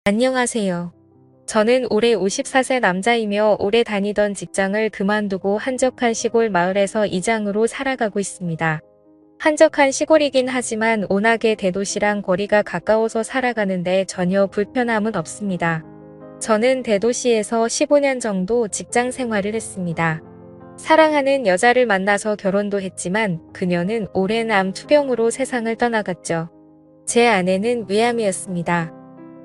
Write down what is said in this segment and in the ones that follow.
안녕하세요. 저는 올해 54세 남자이며 오래 다니던 직장을 그만두고 한적한 시골 마을에서 이장으로 살아가고 있습니다. 한적한 시골이긴 하지만 워낙에 대도시랑 거리가 가까워서 살아가는데 전혀 불편함은 없습니다. 저는 대도시에서 15년 정도 직장 생활을 했습니다. 사랑하는 여자를 만나서 결혼도 했지만 그녀는 오랜 암 투병으로 세상을 떠나갔죠. 제 아내는 위암이었습니다.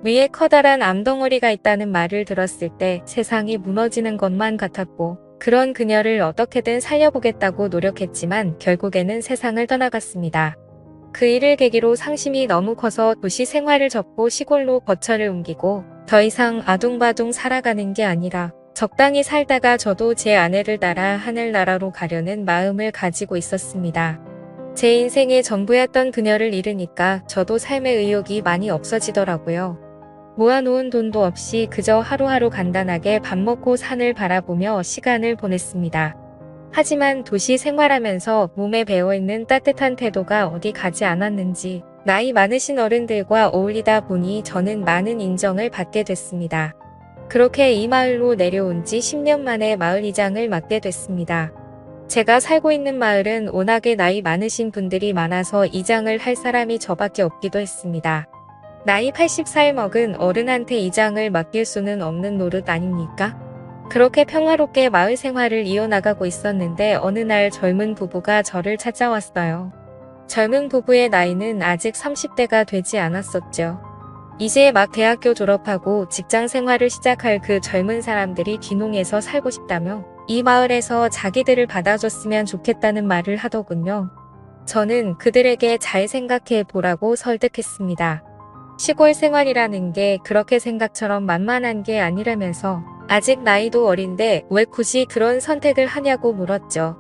위에 커다란 암덩어리가 있다는 말을 들었을 때 세상이 무너지는 것만 같았고 그런 그녀를 어떻게든 살려보겠다고 노력했지만 결국에는 세상을 떠나갔습니다. 그 일을 계기로 상심이 너무 커서 도시 생활을 접고 시골로 거처를 옮기고 더 이상 아둥바둥 살아가는 게 아니라 적당히 살다가 저도 제 아내를 따라 하늘나라로 가려는 마음을 가지고 있었습니다. 제 인생의 전부였던 그녀를 잃으니까 저도 삶의 의욕이 많이 없어지더라고요. 모아놓은 돈도 없이 그저 하루하루 간단하게 밥 먹고 산을 바라보며 시간을 보냈습니다. 하지만 도시 생활하면서 몸에 배어있는 따뜻한 태도가 어디 가지 않았는지 나이 많으신 어른들과 어울리다 보니 저는 많은 인정을 받게 됐습니다. 그렇게 이 마을로 내려온 지 10년 만에 마을 이장을 맡게 됐습니다. 제가 살고 있는 마을은 워낙에 나이 많으신 분들이 많아서 이장을 할 사람이 저밖에 없기도 했습니다. 나이 80살 먹은 어른한테 이장을 맡길 수는 없는 노릇 아닙니까? 그렇게 평화롭게 마을 생활을 이어나가고 있었는데 어느 날 젊은 부부가 저를 찾아왔어요. 젊은 부부의 나이는 아직 30대가 되지 않았었죠. 이제 막 대학교 졸업하고 직장 생활을 시작할 그 젊은 사람들이 귀농해서 살고 싶다며 이 마을에서 자기들을 받아줬으면 좋겠다는 말을 하더군요. 저는 그들에게 잘 생각해 보라고 설득했습니다. 시골 생활이라는 게 그렇게 생각처럼 만만한 게 아니라면서 아직 나이도 어린데 왜 굳이 그런 선택을 하냐고 물었죠.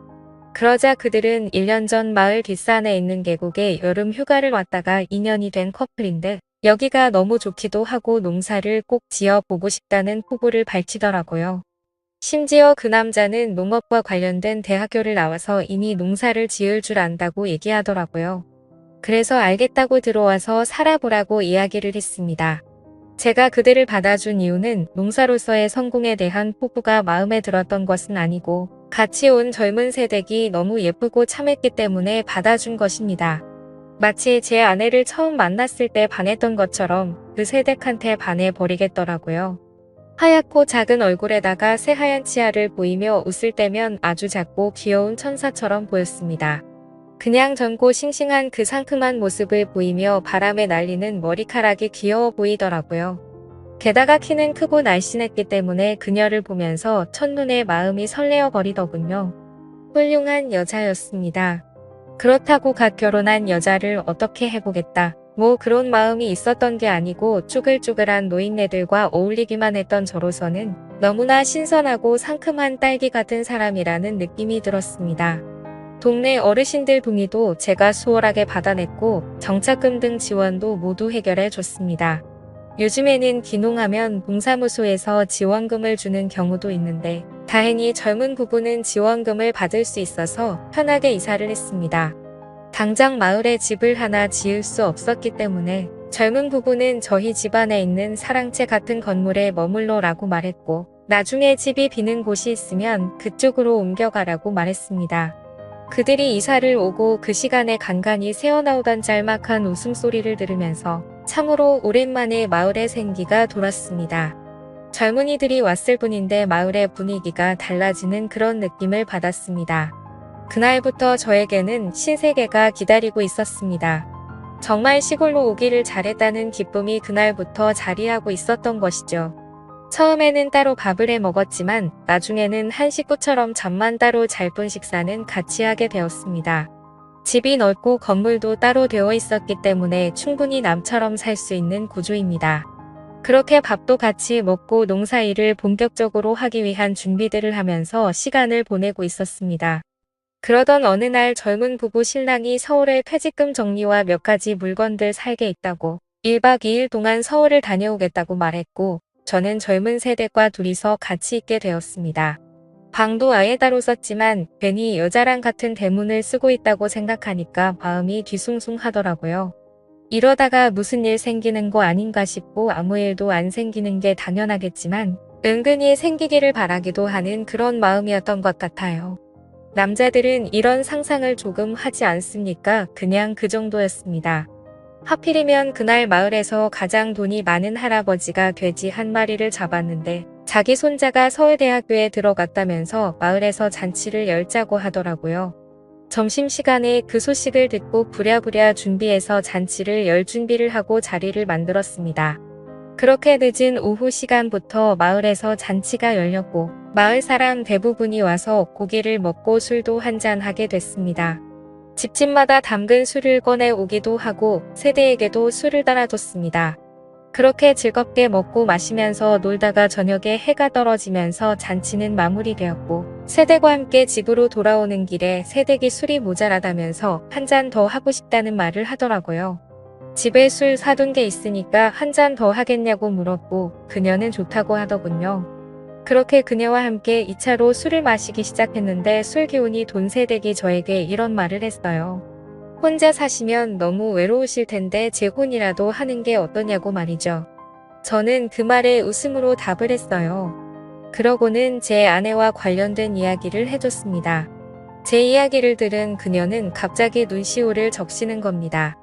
그러자 그들은 1년 전 마을 뒷산에 있는 계곡에 여름 휴가를 왔다가 2년이 된 커플인데 여기가 너무 좋기도 하고 농사를 꼭 지어보고 싶다는 포부를 밝히더라고요. 심지어 그 남자는 농업과 관련된 대학교를 나와서 이미 농사를 지을 줄 안다고 얘기하더라고요. 그래서 알겠다고 들어와서 살아보라고 이야기를 했습니다. 제가 그들을 받아준 이유는 농사로서의 성공에 대한 포부가 마음에 들었던 것은 아니고 같이 온 젊은 세댁이 너무 예쁘고 참했기 때문에 받아준 것입니다. 마치 제 아내를 처음 만났을 때 반했던 것처럼 그 세댁한테 반해버리겠더라고요. 하얗고 작은 얼굴에다가 새하얀 치아를 보이며 웃을 때면 아주 작고 귀여운 천사처럼 보였습니다. 그냥 젊고 싱싱한 그 상큼한 모습을 보이며 바람에 날리는 머리카락이 귀여워 보이더라고요. 게다가 키는 크고 날씬했기 때문에 그녀를 보면서 첫눈에 마음이 설레어 버리더군요. 훌륭한 여자였습니다. 그렇다고 갓 결혼한 여자를 어떻게 해보겠다. 뭐 그런 마음이 있었던 게 아니고 쭈글쭈글한 노인네들과 어울리기만 했던 저로서는 너무나 신선하고 상큼한 딸기 같은 사람이라는 느낌이 들었습니다. 동네 어르신들 동의도 제가 수월하게 받아냈고 정착금 등 지원도 모두 해결해 줬습니다. 요즘에는 귀농하면 동사무소에서 지원금을 주는 경우도 있는데 다행히 젊은 부부는 지원금을 받을 수 있어서 편하게 이사를 했습니다. 당장 마을에 집을 하나 지을 수 없었기 때문에 젊은 부부는 저희 집안에 있는 사랑채 같은 건물에 머물러라고 말했고 나중에 집이 비는 곳이 있으면 그쪽으로 옮겨가라고 말했습니다. 그들이 이사를 오고 그 시간에 간간히 새어나오던 짤막한 웃음소리를 들으면서 참으로 오랜만에 마을의 생기가 돌았습니다. 젊은이들이 왔을 뿐인데 마을의 분위기가 달라지는 그런 느낌을 받았습니다. 그날부터 저에게는 신세계가 기다리고 있었습니다. 정말 시골로 오기를 잘했다는 기쁨이 그날부터 자리하고 있었던 것이죠. 처음에는 따로 밥을 해 먹었지만 나중에는 한 식구처럼 잠만 따로 잘 뿐 식사는 같이 하게 되었습니다. 집이 넓고 건물도 따로 되어 있었기 때문에 충분히 남처럼 살 수 있는 구조입니다. 그렇게 밥도 같이 먹고 농사일을 본격적으로 하기 위한 준비들을 하면서 시간을 보내고 있었습니다. 그러던 어느 날 젊은 부부 신랑이 서울에 퇴직금 정리와 몇 가지 물건들 살게 있다고 1박 2일 동안 서울을 다녀오겠다고 말했고 저는 젊은 세대과 둘이서 같이 있게 되었습니다. 방도 아예 따로 썼지만 괜히 여자랑 같은 대문을 쓰고 있다고 생각하니까 마음이 뒤숭숭하더라고요. 이러다가 무슨 일 생기는 거 아닌가 싶고 아무 일도 안 생기는 게 당연하겠지만 은근히 생기기를 바라기도 하는 그런 마음이었던 것 같아요. 남자들은 이런 상상을 조금 하지 않습니까? 그냥 그 정도였습니다. 하필이면 그날 마을에서 가장 돈이 많은 할아버지가 돼지 한 마리를 잡았는데 자기 손자가 서울대학교에 들어갔다면서 마을에서 잔치를 열자고 하더라고요. 점심시간에 그 소식을 듣고 부랴부랴 준비해서 잔치를 열 준비를 하고 자리를 만들었습니다. 그렇게 늦은 오후 시간부터 마을에서 잔치가 열렸고 마을 사람 대부분이 와서 고기를 먹고 술도 한잔하게 됐습니다. 집집마다 담근 술을 꺼내 오기도 하고 세대에게도 술을 따라줬습니다. 그렇게 즐겁게 먹고 마시면서 놀다가 저녁에 해가 떨어지면서 잔치는 마무리되었고 세대과 함께 집으로 돌아오는 길에 세대기 술이 모자라다면서 한 잔 더 하고 싶다는 말을 하더라고요. 집에 술 사둔 게 있으니까 한 잔 더 하겠냐고 물었고 그녀는 좋다고 하더군요. 그렇게 그녀와 함께 2차로 술을 마시기 시작했는데 술 기운이 돈 세대기 저에게 이런 말을 했어요. 혼자 사시면 너무 외로우실 텐데 제 혼이라도 하는 게 어떠냐고 말이죠. 저는 그 말에 웃음으로 답을 했어요. 그러고는 제 아내와 관련된 이야기를 해줬습니다. 제 이야기를 들은 그녀는 갑자기 눈시울을 적시는 겁니다.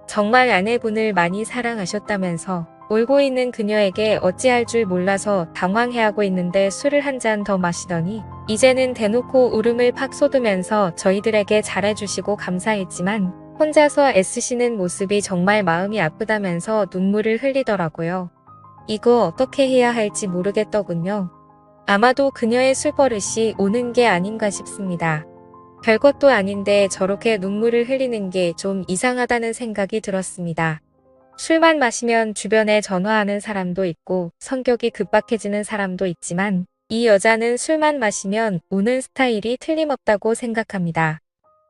정말 아내분을 많이 사랑하셨다면서 울고 있는 그녀에게 어찌할 줄 몰라서 당황해하고 있는데 술을 한 잔 더 마시더니 이제는 대놓고 울음을 팍 쏟으면서 저희들에게 잘해주시고 감사했지만 혼자서 애쓰시는 모습이 정말 마음이 아프다면서 눈물을 흘리더라고요. 이거 어떻게 해야 할지 모르겠더군요. 아마도 그녀의 술버릇이 오는 게 아닌가 싶습니다. 별것도 아닌데 저렇게 눈물을 흘리는 게 좀 이상하다는 생각이 들었습니다. 술만 마시면 주변에 전화하는 사람도 있고 성격이 급박해지는 사람도 있지만 이 여자는 술만 마시면 우는 스타일이 틀림없다고 생각합니다.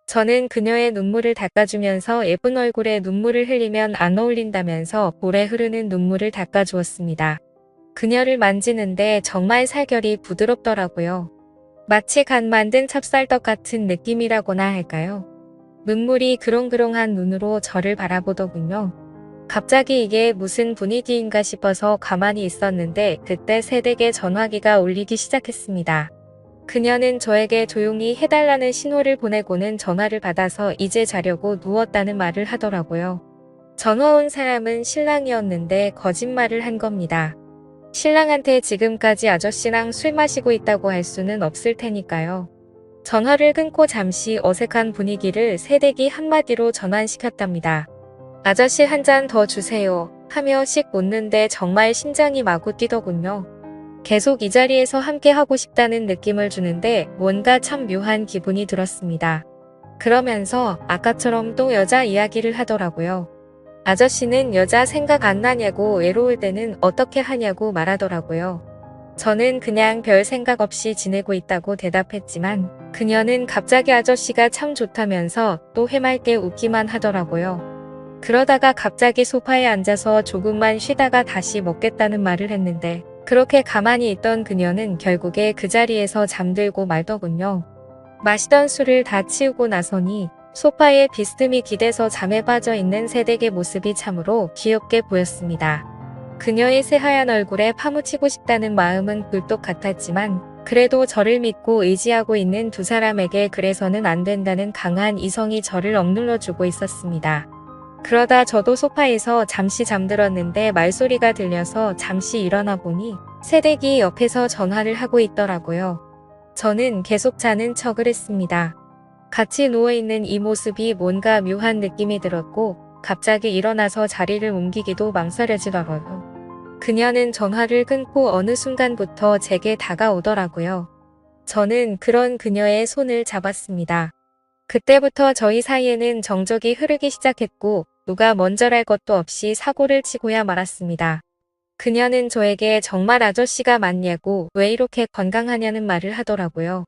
저는 그녀의 눈물을 닦아주면서 예쁜 얼굴에 눈물을 흘리면 안 어울린다면서 볼에 흐르는 눈물을 닦아주었습니다. 그녀를 만지는데 정말 살결이 부드럽더라고요. 마치 간 만든 찹쌀떡 같은 느낌이라고나 할까요? 눈물이 그렁그렁한 눈으로 저를 바라보더군요. 갑자기 이게 무슨 분위기인가 싶어서 가만히 있었는데 그때 세대게 전화기가 울리기 시작했습니다. 그녀는 저에게 조용히 해달라는 신호를 보내고는 전화를 받아서 이제 자려고 누웠다는 말을 하더라고요. 전화 온 사람은 신랑이었는데 거짓말을 한 겁니다. 신랑한테 지금까지 아저씨랑 술 마시고 있다고 할 수는 없을 테니까요. 전화를 끊고 잠시 어색한 분위기를 새댁이 한마디로 전환시켰답니다. 아저씨 한 잔 더 주세요 하며 씩 웃는데 정말 심장이 마구 뛰더군요. 계속 이 자리에서 함께 하고 싶다는 느낌을 주는데 뭔가 참 묘한 기분이 들었습니다. 그러면서 아까처럼 또 여자 이야기를 하더라고요. 아저씨는 여자 생각 안 나냐고 외로울 때는 어떻게 하냐고 말하더라고요. 저는 그냥 별 생각 없이 지내고 있다고 대답했지만 그녀는 갑자기 아저씨가 참 좋다면서 또 해맑게 웃기만 하더라고요. 그러다가 갑자기 소파에 앉아서 조금만 쉬다가 다시 먹겠다는 말을 했는데 그렇게 가만히 있던 그녀는 결국에 그 자리에서 잠들고 말더군요. 마시던 술을 다 치우고 나서니 소파에 비스듬히 기대서 잠에 빠져 있는 새댁의 모습이 참으로 귀엽게 보였습니다. 그녀의 새하얀 얼굴에 파묻히고 싶다는 마음은 굴뚝 같았지만 그래도 저를 믿고 의지하고 있는 두 사람에게 그래서는 안 된다는 강한 이성이 저를 억눌러주고 있었습니다. 그러다 저도 소파에서 잠시 잠들었는데 말소리가 들려서 잠시 일어나 보니 새댁이 옆에서 전화를 하고 있더라고요. 저는 계속 자는 척을 했습니다. 같이 누워있는 이 모습이 뭔가 묘한 느낌이 들었고 갑자기 일어나서 자리를 옮기기도 망설여지더라고요. 그녀는 전화를 끊고 어느 순간부터 제게 다가오더라고요. 저는 그런 그녀의 손을 잡았습니다. 그때부터 저희 사이에는 정적이 흐르기 시작했고 누가 먼저랄 것도 없이 사고를 치고야 말았습니다. 그녀는 저에게 정말 아저씨가 맞냐고 왜 이렇게 건강하냐는 말을 하더라고요.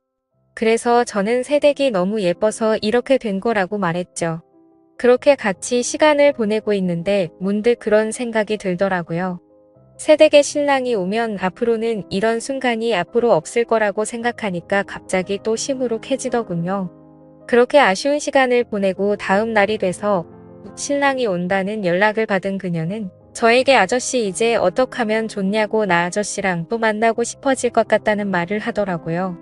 그래서 저는 새댁이 너무 예뻐서 이렇게 된 거라고 말했죠. 그렇게 같이 시간을 보내고 있는데 문득 그런 생각이 들더라고요. 새댁의 신랑이 오면 앞으로는 이런 순간이 앞으로 없을 거라고 생각하니까 갑자기 또 시무룩해지더군요. 그렇게 아쉬운 시간을 보내고 다음 날이 돼서 신랑이 온다는 연락을 받은 그녀는 저에게 아저씨 이제 어떡하면 좋냐고 나 아저씨랑 또 만나고 싶어질 것 같다는 말을 하더라고요.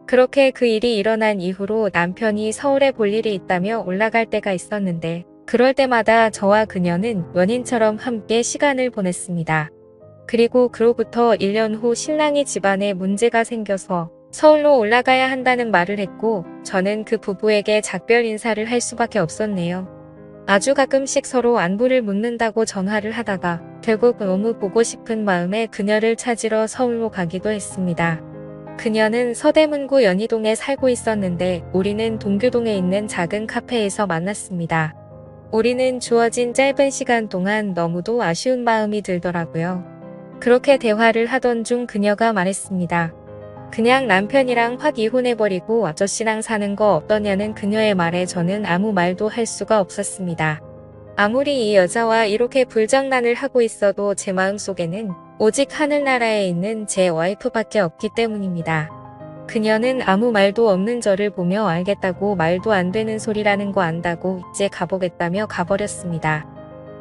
그렇게 그 일이 일어난 이후로 남편이 서울에 볼 일이 있다며 올라갈 때가 있었는데 그럴 때마다 저와 그녀는 연인처럼 함께 시간을 보냈습니다. 그리고 그로부터 1년 후 신랑이 집안에 문제가 생겨서 서울로 올라가야 한다는 말을 했고 저는 그 부부에게 작별 인사를 할 수밖에 없었네요. 아주 가끔씩 서로 안부를 묻는다고 전화를 하다가 결국 너무 보고 싶은 마음에 그녀를 찾으러 서울로 가기도 했습니다. 그녀는 서대문구 연희동에 살고 있었는데 우리는 동교동에 있는 작은 카페에서 만났습니다. 우리는 주어진 짧은 시간 동안 너무도 아쉬운 마음이 들더라고요. 그렇게 대화를 하던 중 그녀가 말했습니다. 그냥 남편이랑 확 이혼해버리고 아저씨랑 사는 거 어떠냐는 그녀의 말에 저는 아무 말도 할 수가 없었습니다. 아무리 이 여자와 이렇게 불장난을 하고 있어도 제 마음속에는 오직 하늘나라에 있는 제 와이프밖에 없기 때문입니다. 그녀는 아무 말도 없는 저를 보며 알겠다고 말도 안 되는 소리라는 거 안다고 이제 가보겠다며 가버렸습니다.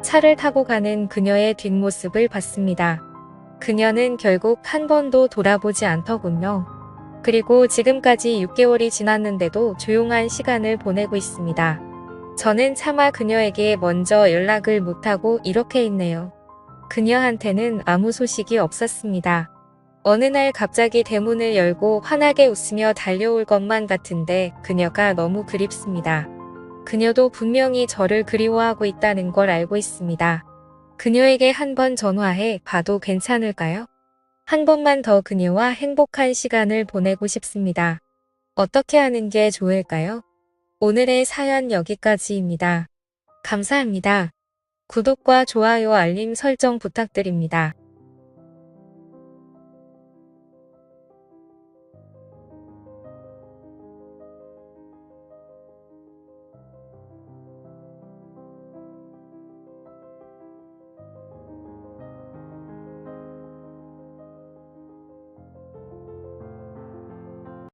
차를 타고 가는 그녀의 뒷모습을 봤습니다. 그녀는 결국 한 번도 돌아보지 않더군요. 그리고 지금까지 6개월이 지났는데도 조용한 시간을 보내고 있습니다. 저는 차마 그녀에게 먼저 연락을 못하고 이렇게 있네요. 그녀한테는 아무 소식이 없었습니다. 어느 날 갑자기 대문을 열고 환하게 웃으며 달려올 것만 같은데 그녀가 너무 그립습니다. 그녀도 분명히 저를 그리워하고 있다는 걸 알고 있습니다. 그녀에게 한 번 전화해 봐도 괜찮을까요? 한 번만 더 그녀와 행복한 시간을 보내고 싶습니다. 어떻게 하는 게 좋을까요? 오늘의 사연 여기까지입니다. 감사합니다. 구독과 좋아요 알림 설정 부탁드립니다.